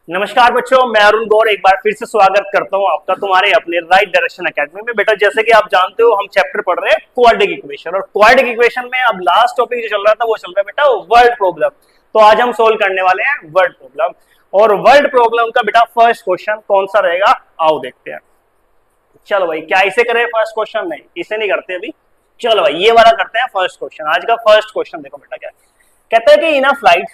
नमस्कार बच्चों, मैं अरुण गौर एक बार फिर से स्वागत करता हूं आपका तुम्हारे अपने राइट डायरेक्शन एकेडमी में। बेटा जैसे कि आप जानते हो हम चैप्टर पढ़ रहे हैं क्वाड्रेटिक इक्वेशन, और क्वाड्रेटिक इक्वेशन में अब लास्ट टॉपिक जो चल रहा था वो चल रहा है बेटा वर्ड प्रॉब्लम। तो आज हम सोल्व करने वाले हैं वर्ड प्रॉब्लम, और वर्ड प्रॉब्लम का बेटा फर्स्ट क्वेश्चन कौन सा रहेगा आओ देखते हैं। चलो भाई, क्या इसे करें फर्स्ट क्वेश्चन? नहीं, इसे नहीं करते अभी। चलो भाई, ये वाला करते हैं फर्स्ट क्वेश्चन। आज का फर्स्ट क्वेश्चन देखो बेटा, क्या कहता है कि इन अ फ्लाइट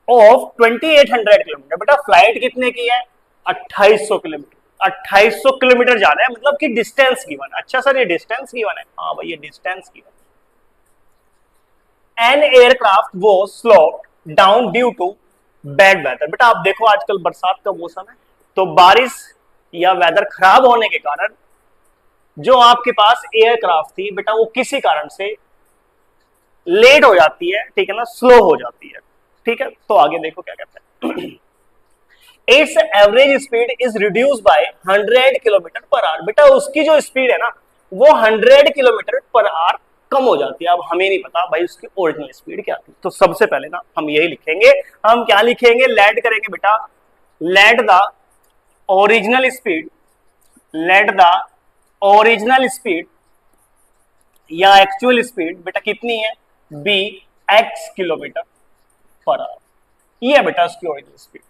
ऑफ 2800 किलोमीटर। बेटा फ्लाइट कितने की है? 2800 किलोमीटर। 2800 किलोमीटर जा रहा है, मतलब कि डिस्टेंस गिवन। अच्छा सर, ये डिस्टेंस गिवन है? हाँ भाई, ये डिस्टेंस गिवन। एन एयरक्राफ्ट वो sloped down due to bad weather. बेटा आप देखो, आजकल बरसात का मौसम है, तो बारिश या वेदर खराब होने के कारण जो आपके पास एयरक्राफ्ट थी बेटा, वो किसी कारण से लेट हो जाती है, ठीक है ना, स्लो हो जाती है। ठीक है, तो आगे देखो क्या कहता है। It's average speed is reduce by 100 kilometre per our. बेटा उसकी जो स्पीड है ना, वो 100 किलोमीटर पर आवर कम हो जाती है। अब हमें नहीं पता भाई उसकी ओरिजिनल स्पीड क्या थी, तो सबसे पहले ना हम यही लिखेंगे। हम क्या लिखेंगे? लेट करेंगे बेटा, let the original speed, let the original speed या एक्चुअल स्पीड बेटा कितनी है? Be X kilometre per hour. ये है बेटा उसकी ओरिजिनल स्पीड,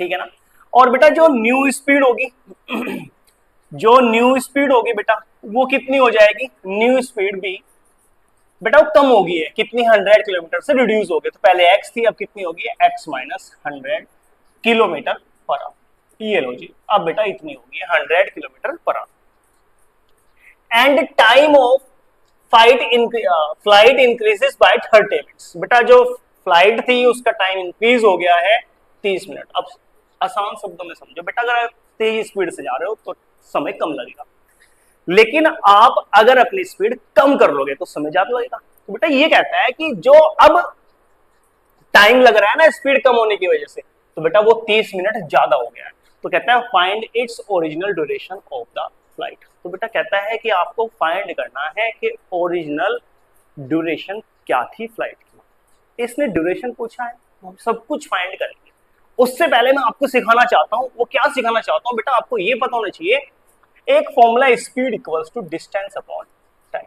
ठीक है ना। और बेटा जो न्यू स्पीड होगी जो न्यू स्पीड होगी बेटा, वो कितनी हो जाएगी? न्यू स्पीड भी बेटा वो कम होगी है कितनी? 100 किलोमीटर से रिड्यूस हो गई। तो पहले एक्स थी, अब कितनी होगी? X minus 100 kilometre per hour. ये लो जी, अब बेटा इतनी होगी 100 kilometre per our. And time of flight increases by 30 minutes. बेटा जो फ्लाइट थी उसका टाइम इंक्रीज हो गया है 30 मिनट। अब आसान शब्दों में समझो बेटा, अगर आप तेज स्पीड से जा रहे हो तो समय कम लगेगा, लेकिन आप अगर अपनी स्पीड कम कर लोगे तो समय ज्यादा लगेगा। तो बेटा ये कहता है कि जो अब टाइम लग रहा है ना स्पीड कम होने की वजह से, तो बेटा वो 30 मिनट ज्यादा हो गया है। तो कहता है find its original duration of the flight. तो बेटा कहता है कि आपको फाइंड करना है कि ओरिजिनल ड्यूरेशन क्या थी फ्लाइट की। इसने ड्यूरेशन पूछा है, हम सब कुछ फाइंड करेंगे। उससे पहले मैं आपको सिखाना चाहता हूं, वो क्या सिखाना चाहता हूं बेटा, आपको ये पता होना चाहिए एक formula speed equals to distance upon time.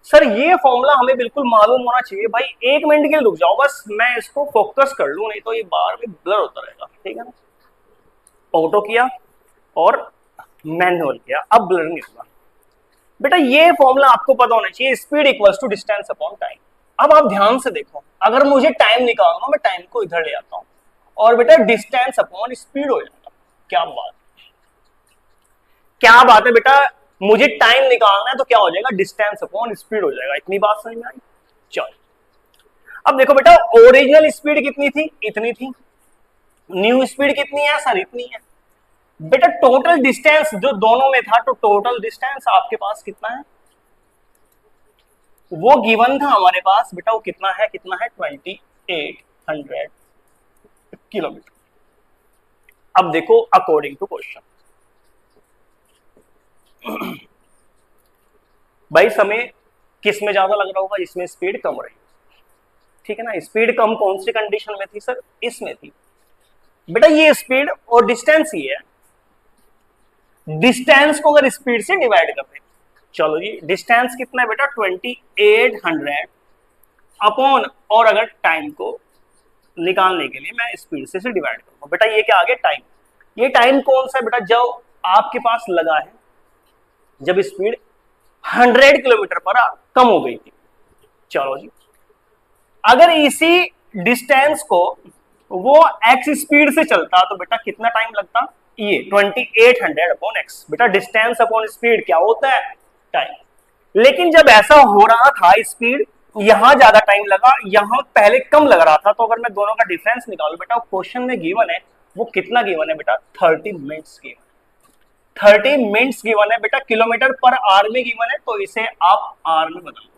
Sir ये फॉर्मूला हमें बिल्कुल मालूम होना चाहिए। भाई एक मिनट के लिए रुक जाओ, बस मैं इसको फोकस कर लूं, नहीं तो ये बार में ब्लर होता रहेगा, ठीक है ना। ऑटो किया और मैनुअल किया, अब ब्लर नहीं होगा। बेटा ये फॉर्मूला आपको पता होना चाहिए, speed equals to distance upon time. अब आप ध्यान से देखो, अगर मुझे टाइम निकालना, मैं टाइम को इधर ले आता हूं और बेटा डिस्टेंस अपॉन स्पीड हो जाएगा। क्या बात, क्या बात है बेटा, मुझे टाइम निकालना है तो क्या हो जाएगा? डिस्टेंस अपॉन स्पीड हो जाएगा। इतनी बात समझ में आई? चलो अब देखो बेटा, ओरिजिनल स्पीड कितनी थी? इतनी थी। न्यू स्पीड कितनी है सर? इतनी है। बेटा टोटल डिस्टेंस जो दोनों में था, तो टोटल डिस्टेंस आपके पास कितना है? वो गिवन था हमारे पास बेटा, वो कितना है? कितना है? 2800 किलोमीटर। अब देखो अकॉर्डिंग टू क्वेश्चन, भाई समय किस में ज्यादा लग रहा होगा? इसमें स्पीड कम रही, ठीक है ना। स्पीड कम कौन सी कंडीशन में थी सर? इसमें थी। बेटा ये स्पीड और डिस्टेंस ही है, डिस्टेंस को अगर स्पीड से डिवाइड कर दें, चलो जी डिस्टेंस कितना है बेटा? 2800 अपॉन, और अगर टाइम को निकालने के लिए मैं स्पीड से डिवाइड करूंगा। बेटा ये क्या आ गया? टाइम। ये टाइम कौन सा है बेटा? जो आपके पास लगा है जब स्पीड 100 किलोमीटर पर कम हो गई थी। चलो जी, अगर इसी डिस्टेंस को वो एक्स स्पीड से चलता तो बेटा कितना टाइम लगता? ये 2800 अपॉन एक्स। बेटा डिस्टेंस अपॉन स्पीड क्या होता है? टाइम। लेकिन जब ऐसा हो रहा था, स्पीड यहां ज्यादा टाइम लगा, यहां पहले कम लग रहा था, तो अगर मैं दोनों का डिफरेंस निकालू बेटा, क्वेश्चन में गिवन है वो कितना गिवन है बेटा? 30 मिनट्स गिवन। 30 मिनट्स गिवन है बेटा, किलोमीटर पर आवर में गिवन है, तो इसे आप आर में बदल लो,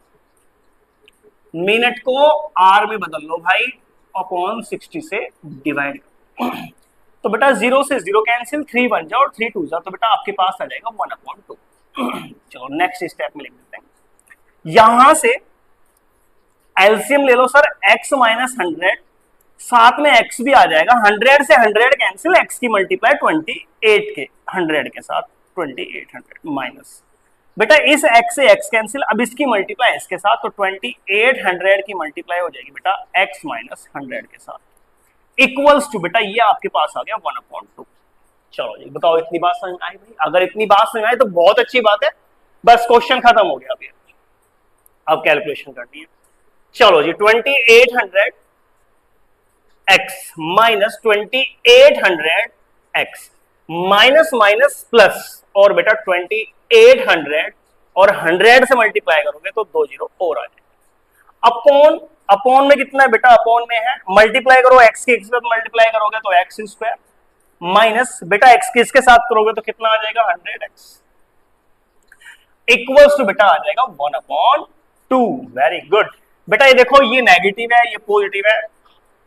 मिनट को आर में बदल लो भाई, अपॉन 60 से डिवाइड करो। तो बेटा 0 से 0 कैंसिल, 3 बन जाओ और 3 2 जाओ, तो बेटा आपके पास आ जाएगा 1/2। चलो नेक्स्ट स्टेप में लिख देते हैं। यहां से एलसीएम ले लो सर, x माइनस 100 साथ में x भी आ जाएगा, 100 से 100 कैंसिल, x की मल्टीप्लाई 28 के 100 के साथ 2800 माइनस, बेटा इस x से x कैंसिल, अब इसकी मल्टीप्लाई s के साथ, तो 2800 की मल्टीप्लाई हो जाएगी बेटा x माइनस 100 के साथ, इक्वल्स टू बेटा ये आपके पास आ गया 1/2। चलो जी बताओ, इतनी बात समझ आई भाई? अगर इतनी बात समझ आई तो बहुत अच्छी बात है, बस क्वेश्चन खत्म हो गया अभी, अब कैलकुलेशन करनी है। चलो जी 2800 x minus 2800 x minus minus plus, और बेटा 2800 और 100 से मल्टीप्लाई करोगे तो 2 जीरो और आ जाएगा। अपॉन, अपॉन में कितना है बेटा? अपॉन में है, मल्टीप्लाई करो x के x के साथ मल्टीप्लाई करोगे तो एक्स स्क्वायर, माइनस बेटा x किसके साथ करोगे तो कितना आ जाएगा 100x, इक्वल्स टू बेटा आ जाएगा 1/2। वेरी गुड बेटा, ये देखो ये नेगेटिव है ये पॉजिटिव है,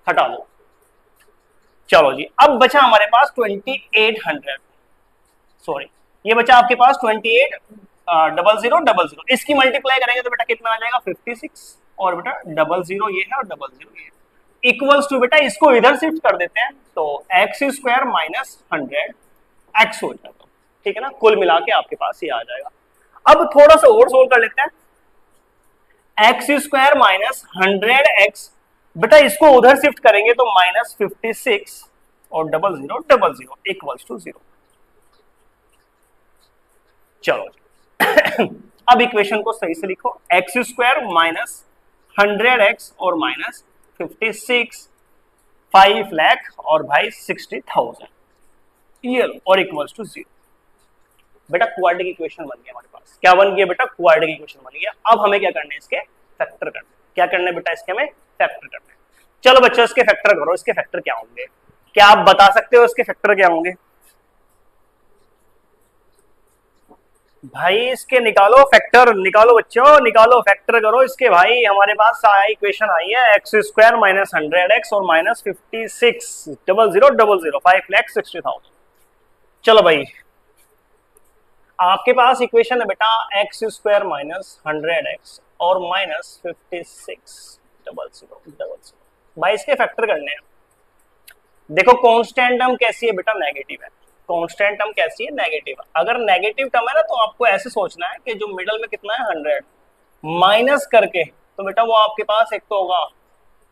हटा दो। चलो जी अब बचा हमारे पास 2800, सॉरी ये बचा आपके पास 280000, इसकी मल्टीप्लाई करेंगे तो बेटा कितना आ जाएगा 56, और बेटा 00 ये है और 00 ये, इक्वल्स टू बेटा इसको इधर शिफ्ट कर देते हैं तो एक्स स्क्वायर माइनस 100 एक्स हो जाएगा, ठीक है ना, कुल मिला के आपके पास ये आ जाएगा। अब थोड़ा सा और सोल्व कर लेते हैं, एक्स स्क्वायर माइनस 100x, बेटा इसको उधर शिफ्ट करेंगे तो माइनस 56 और 00 इक्वल्स टू 0। चलो अब इक्वेशन को सही से लिखो, एक्स स्क्वायर माइनस 100x और माइनस 56, 5 लाख और भाई 60,000 ये और इक्वल्स टू 0। बेटा क्वाड्रेटिक इक्वेशन बन गया हमारे पास, क्या बन गया बेटा? क्वाड्रेटिक इक्वेशन बन गया। अब हमें क्या करना है? इसके फैक्टर करना है। क्या करना है बेटा? इसके हमें फैक्टर करना है। चलो बच्चों इसके फैक्टर करो, इसके फैक्टर क्या होंगे? क्या आप बता सकते हो इसके फैक्टर क्या होंगे? भाई इसके निकालो फैक्टर, निकालो बच्चों निकालो, फैक्टर करो इसके। भाई हमारे पास इक्वेशन आई है एक्स स्क्वायर माइनस 100x और माइनस 56 00 5 लाख 60,000। चलो भाई आपके पास इक्वेशन है बेटा एक्स स्क्वायर माइनस 100x और माइनस 56 00 भाई इसके फैक्टर करने हैं। देखो कांस्टेंट टर्म कैसी है बेटा? नेगेटिव है। कांस्टेंट टर्म कैसी है? नेगेटिव। अगर नेगेटिव टर्म है ना तो आपको ऐसे सोचना है कि जो मिडल में कितना है 100 माइनस करके, तो बेटा वो आपके पास एक तो होगा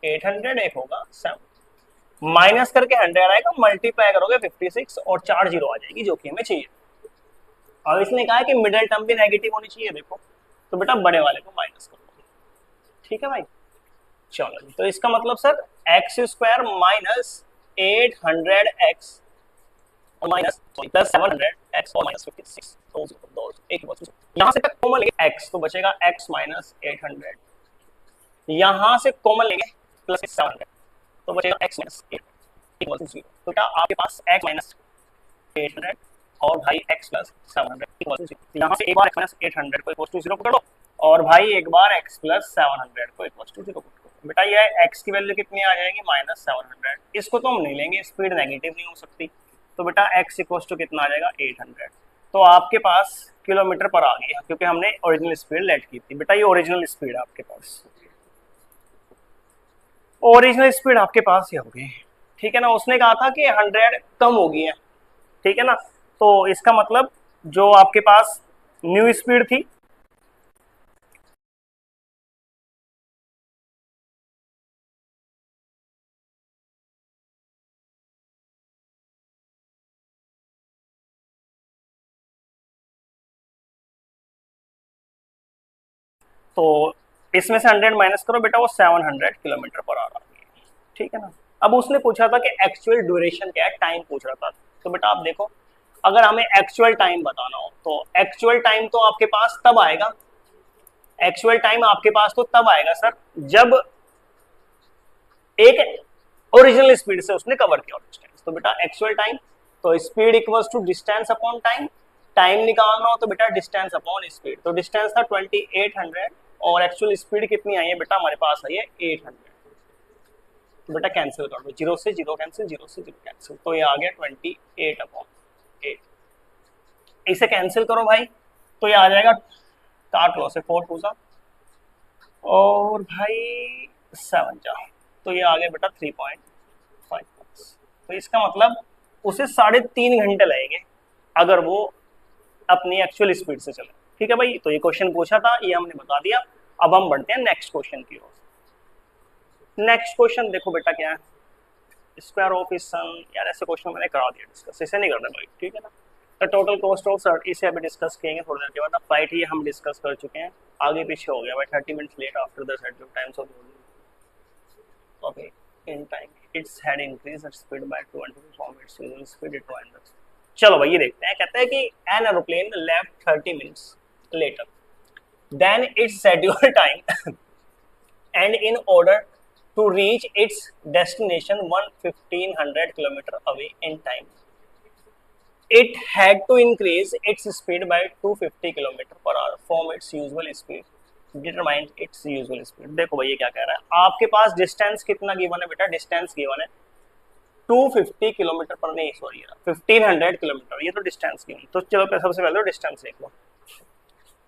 800 एक होगा 7, माइनस करके 100 आएगा, मल्टीप्लाई करोगे 56 और 4 जीरो आ जाएगी जो कि हमें चाहिए। और इसने कहा है कि मिडिल टर्म भी नेगेटिव होनी चाहिए, देखो तो बेटा बड़े वाले को माइनस कर दो, ठीक है भाई। चलो तो इसका मतलब sir x square minus 800x और माइनस प्लस 700x और माइनस 56 दो एक यहाँ से कॉमन लेंगे x तो बचेगा x माइनस 800, यहाँ से कॉमन लेंगे प्लस 700 तो बचेगा x माइनस 8 इक्वल टू 0। तो क्या आपके पास x माइनस 800 और भाई x प्लस 700 इक्वल टू 0। यहाँ से एक बार x माइनस 800 को इक्वल टू 0 पकड़ो और भाई एक बार x प्लस 700 को इक्वल टू 0 पकड़ो। बेटा ये x की वैल्यू कितनी आ जाएगी? माइनस 700। इसको तो हम नहीं लेंगे, स्पीड नेगेटिव नहीं हो सकती, तो बेटा x इक्वल टू कितना आ जाएगा 800। तो आपके पास किलोमीटर पर आ गया क्योंकि हमने ओरिजिनल स्पीड लेट की थी। बेटा ये ओरिजिनल स्पीड आपके पास, ओरिजिनल स्पीड आपके पास ये हो गई, ठीक है ना। उसने कहा था कि 100 कम हो गई है, ठीक है ना, तो इसका मतलब जो आपके पास न्यू स्पीड थी तो इसमें से 100 माइनस करो बेटा वो 700 किलोमीटर पर आ रहा है, ठीक है ना। अब उसने पूछा था कि एक्चुअल ड्यूरेशन क्या है, टाइम पूछ रहा था। तो बेटा आप देखो अगर हमें एक्चुअल टाइम बताना हो तो एक्चुअल टाइम तो आपके पास तब आएगा, एक्चुअल टाइम आपके पास तो तब आएगा सर जब एक ओरिजिनल स्पीड से उसने कवर किया डिस्टेंस। तो बेटा एक्चुअल टाइम तो speed equals to distance upon time, time निकालना हो तो बेटा डिस्टेंस अपॉन स्पीड। तो डिस्टेंस था 2800 और एक्चुअल स्पीड कितनी आई है बेटा? हमारे पास आई है 800। तो बेटा कैंसिल कर दो, 0 से 0 कैंसिल, 0 से 0 कैंसिल, तो ये आ गया 28 अपॉन 8। इसे कैंसिल करो भाई तो ये आ जाएगा, काट लो से 4 2 और भाई 7 जा तो ये आ गया बेटा 3.5। तो इसका मतलब उसे 3.5 घंटे लगेंगे अगर वो अपनी एक्चुअल स्पीड से चले। ठीक है भाई, तो ये क्वेश्चन पूछा था, ये हमने बता दिया। अब हम बढ़ते हैं नेक्स्ट क्वेश्चन की ओर। नेक्स्ट क्वेश्चन देखो बेटा क्या है, स्क्वायर ऑफ इज सन। यार ऐसे क्वेश्चन मैंने करा दिया डिस्कस, इसे नहीं करना भाई, ठीक है ना। The total cost of shirt, इसे अभी डिस्कस करेंगे थोड़ी देर के बाद। फ्लाइट ये हम डिस्कस कर चुके हैं, आगे पीछे हो गया भाई। 30 minutes late after the schedule times of okay in time its had increase its speed by 20 from its usual speed it wind. चलो भाई ये देखते हैं, कहता है कि an aeroplane left 30 minutes later than its schedule time and in order to reach its destination 1500 km away in time. It had to increase its speed by 250 km per hour from its usual speed. Determine its usual speed. देखो भाई ये क्या कह रहा है, आपके पास distance कितना given है बेटा, डिस्टेंस गिवन है 250 किलोमीटर पर, नहीं सॉरी 1500 किलोमीटर, ये तो डिस्टेंस गिवन। तो चलो सबसे पहले डिस्टेंस देख लो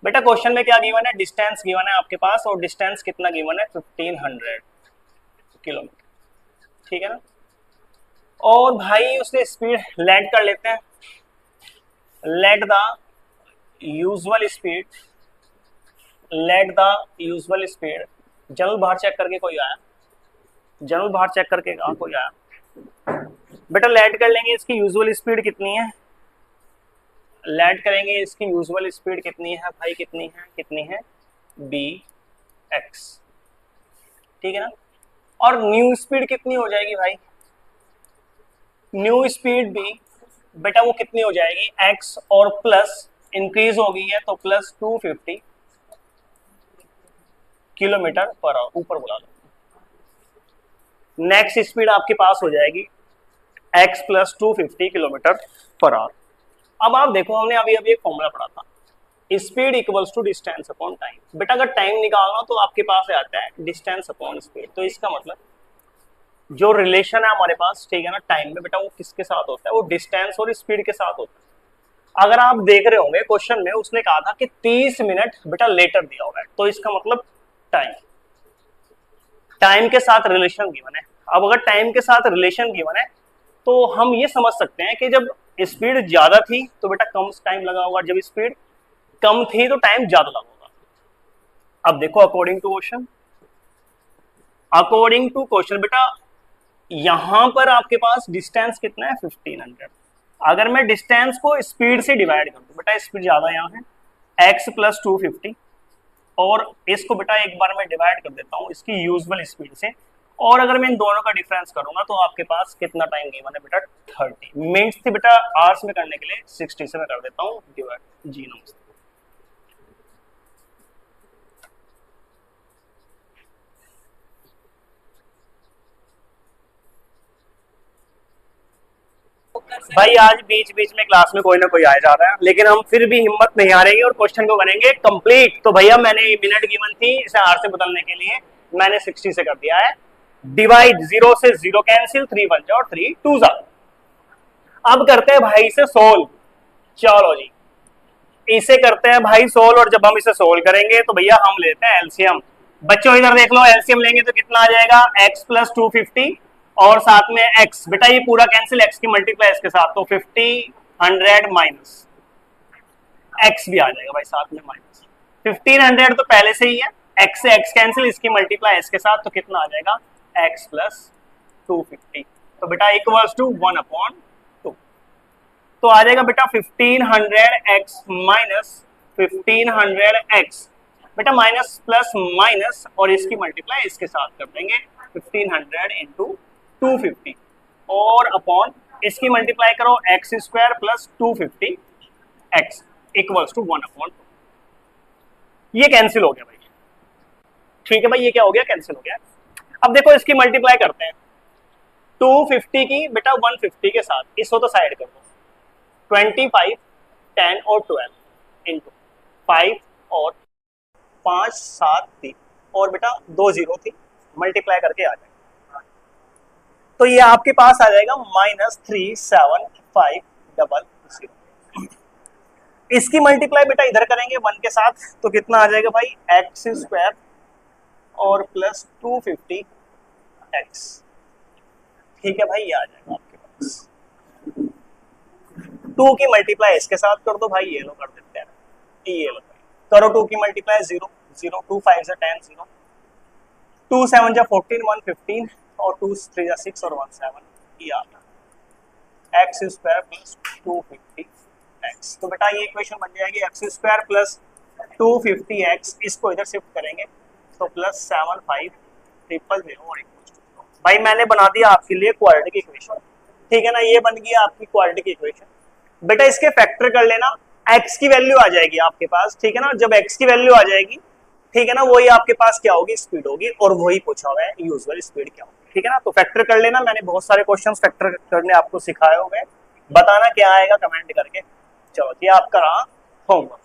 बेटा। क्वेश्चन में क्या गिवन है, डिस्टेंस गिवन है आपके पास, और डिस्टेंस कितना गिवन है 1500 किलोमीटर, ठीक है ना। और भाई उसने स्पीड लेट कर लेते हैं, let the usual speed, let the usual speed. General बाहर चेक करके कोई आया, जनरल बाहर चेक करके कोई आया बेटा। लेट कर लेंगे, इसकी यूजुअल स्पीड कितनी है, लेट करेंगे इसकी यूजुअल स्पीड कितनी है भाई, कितनी है, कितनी है बी एक्स, ठीक है ना। और न्यू स्पीड कितनी हो जाएगी भाई, न्यू स्पीड भी बेटा वो कितनी हो जाएगी x, और प्लस इंक्रीज हो गई है तो प्लस 250 किलोमीटर पर आवर, ऊपर बुला लो। नेक्स्ट स्पीड आपके पास हो जाएगी x plus 250 kilometre per our. अब आप देखो, हमने अभी अभी एक फॉर्मूला पढ़ा था, speed equals to distance upon time. बेटा अगर टाइम निकालना तो आपके पास आता है डिस्टेंस अपॉन स्पीड। तो इसका मतलब जो रिलेशन है हमारे पास, ठीक है ना, टाइम में बेटा वो किसके साथ होता है, वो डिस्टेंस और स्पीड के साथ होता है। अगर आप देख रहे होंगे क्वेश्चन में उसने कहा था कि 30 मिनट बेटा लेटर दिया हुआ है, तो इसका मतलब टाइम, टाइम के साथ रिलेशन गिवन है। अब अगर टाइम के साथ रिलेशन गिवन है तो हम ये समझ सकते हैं कि जब स्पीड ज्यादा थी तो बेटा कम टाइम लगा होगा, जब स्पीड कम थी तो टाइम ज्यादा लगा होगा। अब देखो according to question, according to question बेटा यहां पर आपके पास डिस्टेंस कितना है 1500। अगर मैं डिस्टेंस को स्पीड से डिवाइड कर दूं, बेटा स्पीड ज्यादा यहाँ है x प्लस 250, और इसको बेटा एक बार मैं डिवाइड कर देता हूँ इसकी यूजुअल स्पीड से, और अगर मैं इन दोनों का डिफरेंस करूंगा तो आपके पास कितना टाइम गिवन है बेटा 30 मिनट्स थी बेटा। आवर्स में करने के लिए 60 से मैं कर देता हूँ डिवाइड। जी नमस्ते। भाई आज बीच बीच में क्लास में कोई ना कोई आ जा रहा है, लेकिन हम फिर भी हिम्मत नहीं हारेंगे और क्वेश्चन को करेंगे कंप्लीट। तो भैया मैंने मिनट गिवन थी, इसे आर से बदलने के लिए मैंने 60 से कर दिया है डिवाइड। 0 से 0 कैंसिल, 3 1 जा और 3 2 जा। अब करते हैं भाई से सोल्व। चलो जी इसे करते हैं भाई सोल्व, और जब हम इसे सोल्व करेंगे तो भैया हम लेते हैं एलसीएम। बच्चों इधर देख लो, एलसीएम लेंगे तो कितना आ जाएगा x प्लस 250 और साथ में x, बेटा ये पूरा कैंसिल, x की मल्टीप्लाई इसके साथ, तो 50 100 माइनस x भी आ जाएगा भाई साथ में माइनस 1500 तो पहले से ही है, x से x कैंसिल, इसकी मल्टीप्लाई इसके साथ, तो कितना आ जाएगा x प्लस 250। तो बेटा इक्वल्स टू 1/2 तो आ जाएगा बेटा 1500x माइनस 1500x, बेटा माइनस प्लस माइनस और इसकी मल्टीप्लाई इसके साथ कर देंगे 1500 इंटू 250 और अपॉन इसकी मल्टीप्लाई करो X square plus 250 X equals to 1/2। ये कैंसिल हो गया भाई, ठीक है भाई, ये क्या हो गया कैंसिल हो गया। अब देखो इसकी मल्टीप्लाई करते हैं 250 की बेटा 150 के साथ, इसको तो साइड कर दो, 25 10 और 12 इंटू 5 और 5 7 3 और बेटा 2 0 थी, मल्टीप्लाई करके आ जाएगा, तो ये आपके पास आ जाएगा -3750। इसकी मल्टीप्लाई बेटा इधर करेंगे 1 के साथ, तो कितना आ जाएगा भाई एक्स स्क्वायर और प्लस 250 एक्स। ठीक है भाई, ये आ जाएगा आपके पास। 2 की मल्टीप्लाई इसके साथ कर दो भाई, ये लो कर देते हैं, ये लो करो 2 की मल्टीप्लाई 0 0 2 5 से 10 0 2 7 जा 14 1 15 और 2 3 जा 6 और 1 7, ये आता एक्स स्क्वायर प्लस 250 एक्स। तो बेटा ये इक्वेशन बन जाएगी एक्स स्क्वायर प्लस 250 एक्स, इसको इधर शिफ्ट करेंगे तो प्लस 7 5 ट्रिपल 0 और भाई मैंने बना दिया आपके लिए क्वाड्रेटिक इक्वेशन। ठीक है ना, ये बन गया आपकी क्वाड्रेटिक इक्वेशन। बेटा इसके फैक्टर कर लेना, x की वैल्यू आ जाएगी आपके पास। ठीक है ना, जब x की वैल्यू आ जाएगी, ठीक है ना, वही आपके पास क्या होगी, स्पीड होगी, और वही पूछा हुआ है यूजुअल स्पीड क्या होगी। ठीक है ना, तो फैक्टर कर लेना, मैंने बहुत सारे क्वेश्चन फैक्टर करने आपको सिखाए हुए, बताना क्या आएगा कमेंट करके। चलो ये आपका रहा होमवर्क।